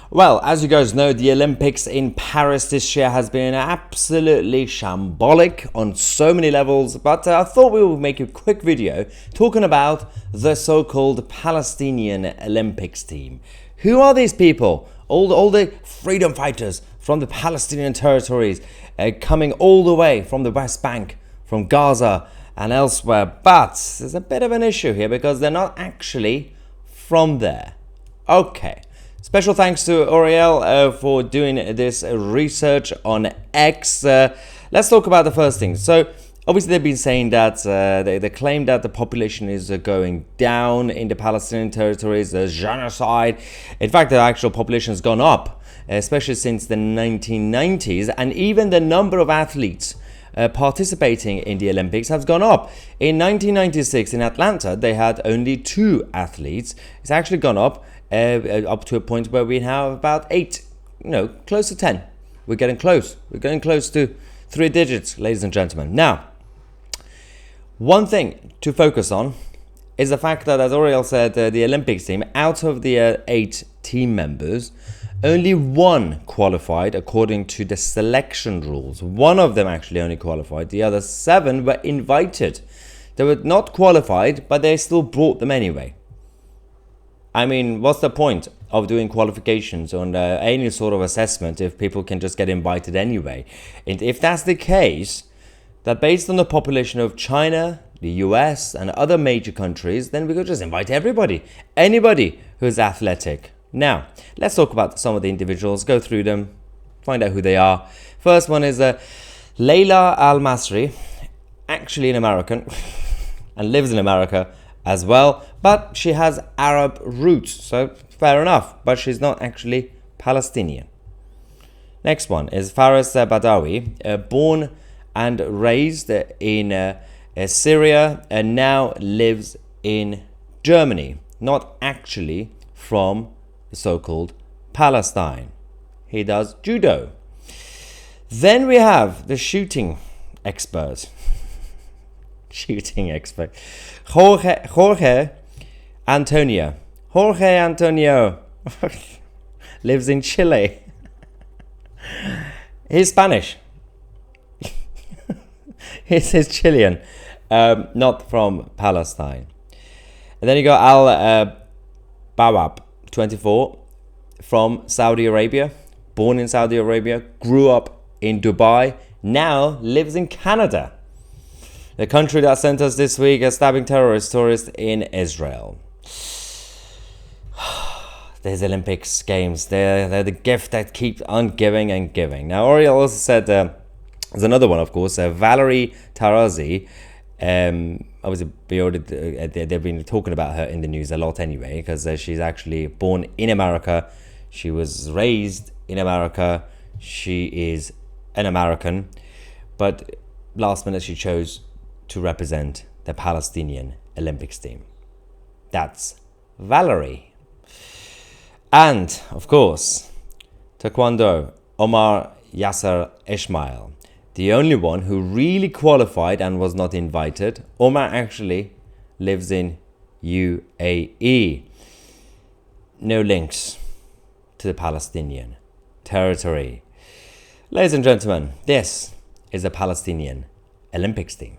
Well, as you guys know, the Olympics in Paris this year has been absolutely shambolic on so many levels, but I thought we would make a quick video talking about the so-called Palestinian Olympics team. Who are these people? All the freedom fighters from the Palestinian territories, coming all the way from the West Bank, from Gaza and elsewhere. But there's a bit of an issue here because they're not actually from there. Okay. Special thanks to Oriel for doing this research on X. Let's talk about the first thing. So, obviously, they've been saying that they claim that the population is going down in the Palestinian territories. There's genocide. In fact, the actual population has gone up, especially since the 1990s, and even the number of athletes participating in the Olympics has gone up. In 1996 in Atlanta, they had only 2 athletes. It's actually gone up to a point where we have about 8, close to 10. We're getting close. We're getting close to 3 digits, ladies and gentlemen. Now, one thing to focus on is the fact that, as Oriel said, the Olympics team, out of the 8 team members, only 1 qualified according to the selection rules. 1 of them actually only qualified. The other 7 were invited. They were not qualified, but they still brought them anyway. I mean, what's the point of doing qualifications on any sort of assessment if people can just get invited anyway? And if that's the case, that based on the population of China, the US, and other major countries, then we could just invite everybody, anybody who's athletic. Now, let's talk about some of the individuals, go through them, find out who they are. First one is Leila Al-Masri, actually an American, and lives in America as well, but she has Arab roots, so fair enough, but she's not actually Palestinian. Next one is Faris Badawi, born and raised in Syria and now lives in Germany, not actually from the so-called Palestine. He does judo. Then we have the shooting expert. Jorge Antonio. Jorge Antonio lives in Chile. He's Spanish. He's Chilean, not from Palestine. And then you got Al Bawab, 24, from Saudi Arabia, born in Saudi Arabia, grew up in Dubai, now lives in Canada, the country that sent us this week a stabbing terrorist tourist in Israel. These Olympics games, they're the gift that keeps on giving and giving. Now, Oriel also said, there's another one, of course, Valerie Tazzi. Obviously, they've been talking about her in the news a lot anyway, because she's actually born in America. She was raised in America. She is an American. But last minute, she chose to represent the Palestinian Olympics team. That's Valerie. And, of course, Taekwondo, Omar Yasser Ismail. The only one who really qualified and was not invited. Omar actually lives in UAE. No links to the Palestinian territory. Ladies and gentlemen, this is the Palestinian Olympics team.